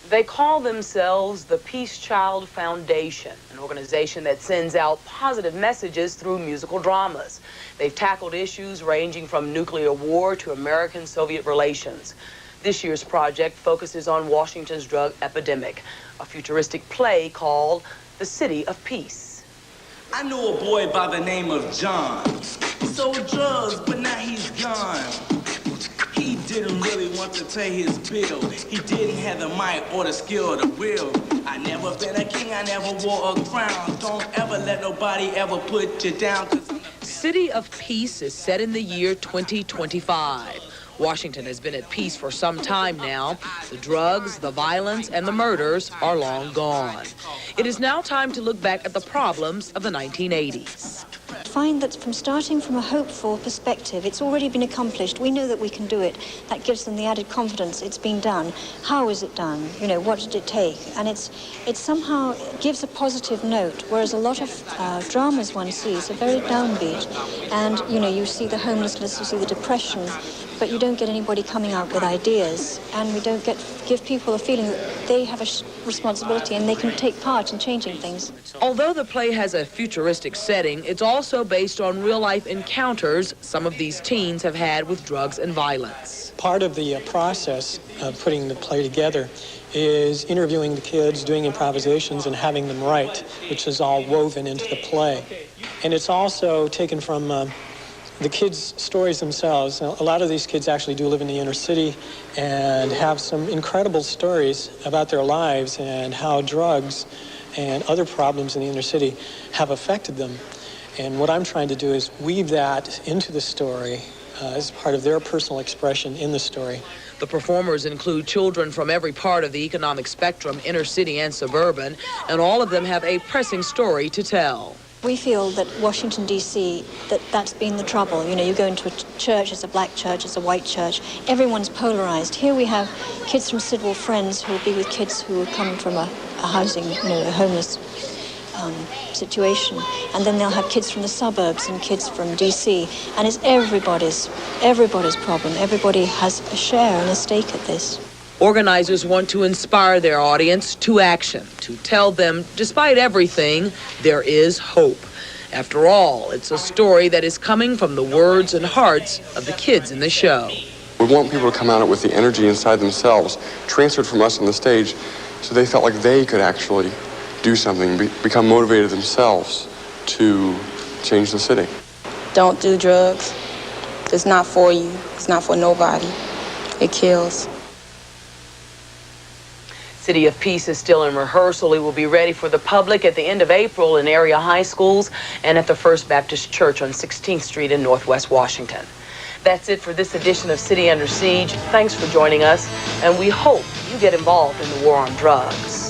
They call themselves the Peace Child Foundation, an organization that sends out positive messages through musical dramas. They've tackled issues ranging from nuclear war to American-Soviet relations. This year's project focuses on Washington's drug epidemic, a futuristic play called The City of Peace. I know a boy by the name of John. He sold drugs, but now he's gone. He didn't really want to pay his bill. He didn't have the might or the skill or the will. I never been a king, I never wore a crown. Don't ever let nobody ever put you down. City of Peace is set in the year 2025. Washington has been at peace for some time now. The drugs, the violence, and the murders are long gone. It is now time to look back at the problems of the 1980s. Find that from starting from a hopeful perspective, it's already been accomplished. We know that we can do it. That gives them the added confidence it's been done. How is it done? You know, what did it take? And it somehow gives a positive note, whereas a lot of dramas one sees are very downbeat. And, you know, you see the homelessness, you see the depression, but you don't get anybody coming out with ideas, and we don't give people a feeling that they have a responsibility and they can take part in changing things. Although the play has a futuristic setting, it's also based on real-life encounters some of these teens have had with drugs and violence. Part of the process of putting the play together is interviewing the kids, doing improvisations, and having them write, which is all woven into the play. And it's also taken from the kids' stories themselves. Now, a lot of these kids actually do live in the inner city and have some incredible stories about their lives and how drugs and other problems in the inner city have affected them. And what I'm trying to do is weave that into the story as part of their personal expression in the story. The performers include children from every part of the economic spectrum, inner city and suburban, and all of them have a pressing story to tell. We feel that Washington, D.C., that's been the trouble. You know, you go into a church, it's a black church, it's a white church. Everyone's polarized. Here we have kids from Sidwell Friends who will be with kids who come from a housing, you know, a homeless situation. And then they'll have kids from the suburbs and kids from D.C. And it's everybody's problem. Everybody has a share and a stake at this. Organizers want to inspire their audience to action, to tell them, despite everything, there is hope. After all, it's a story that is coming from the words and hearts of the kids in the show. We want people to come out with the energy inside themselves, transferred from us on the stage, so they felt like they could actually do something, become motivated themselves to change the city. Don't do drugs. It's not for you. It's not for nobody. It kills. City of Peace is still in rehearsal. It will be ready for the public at the end of April in area high schools and at the First Baptist Church on 16th Street in Northwest Washington. That's it for this edition of City Under Siege. Thanks for joining us, and we hope you get involved in the war on drugs.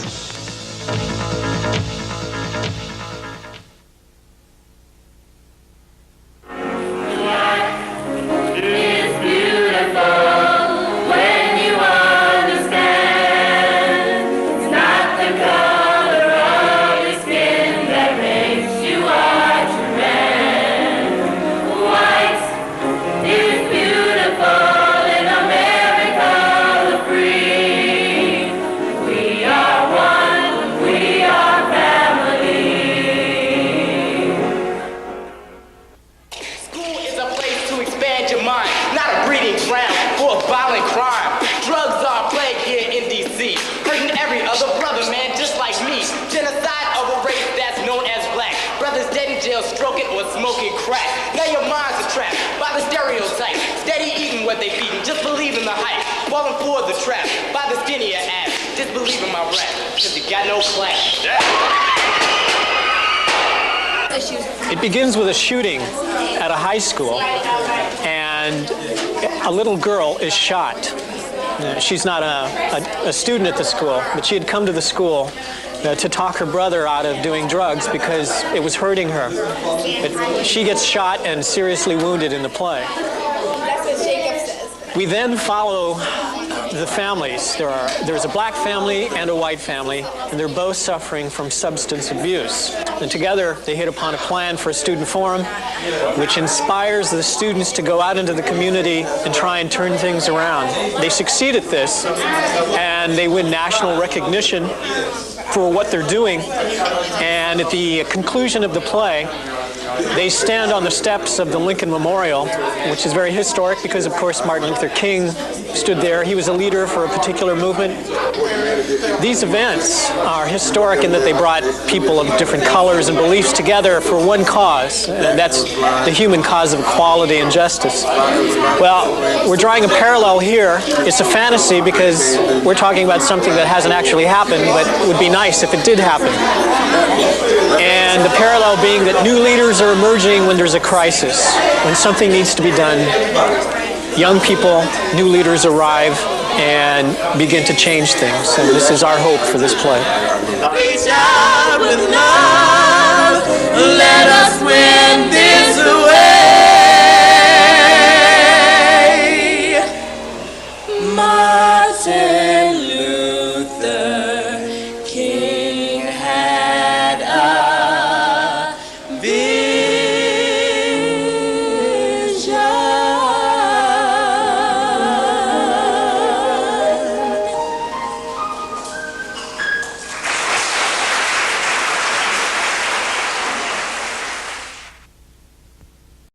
Stroking or smoking crack. Now your minds are trapped by the stereotype. Steady eating what they feeding, just believe in the hype. Falling for the trap by the skinnier ass. Just believe in my rap, cause you got no class. It begins with a shooting at a high school, and a little girl is shot. She's not a student at the school, but she had come to the school to talk her brother out of doing drugs because it was hurting her. But she gets shot and seriously wounded in the play. That's what Jacob says. We then follow the families. There's a black family and a white family, and they're both suffering from substance abuse. And together they hit upon a plan for a student forum which inspires the students to go out into the community and try and turn things around. They succeed at this, and they win national recognition for what they're doing. And at the conclusion of the play, they stand on the steps of the Lincoln Memorial, which is very historic because, of course, Martin Luther King stood there. He was a leader for a particular movement. These events are historic in that they brought people of different colors and beliefs together for one cause, and that's the human cause of equality and justice. Well, we're drawing a parallel here. It's a fantasy because we're talking about something that hasn't actually happened, but would be nice if it did happen. And the parallel being that new leaders are emerging when there's a crisis, when something needs to be done. Young people, new leaders arrive and begin to change things. And this is our hope for this play. Reach out with love, let us win this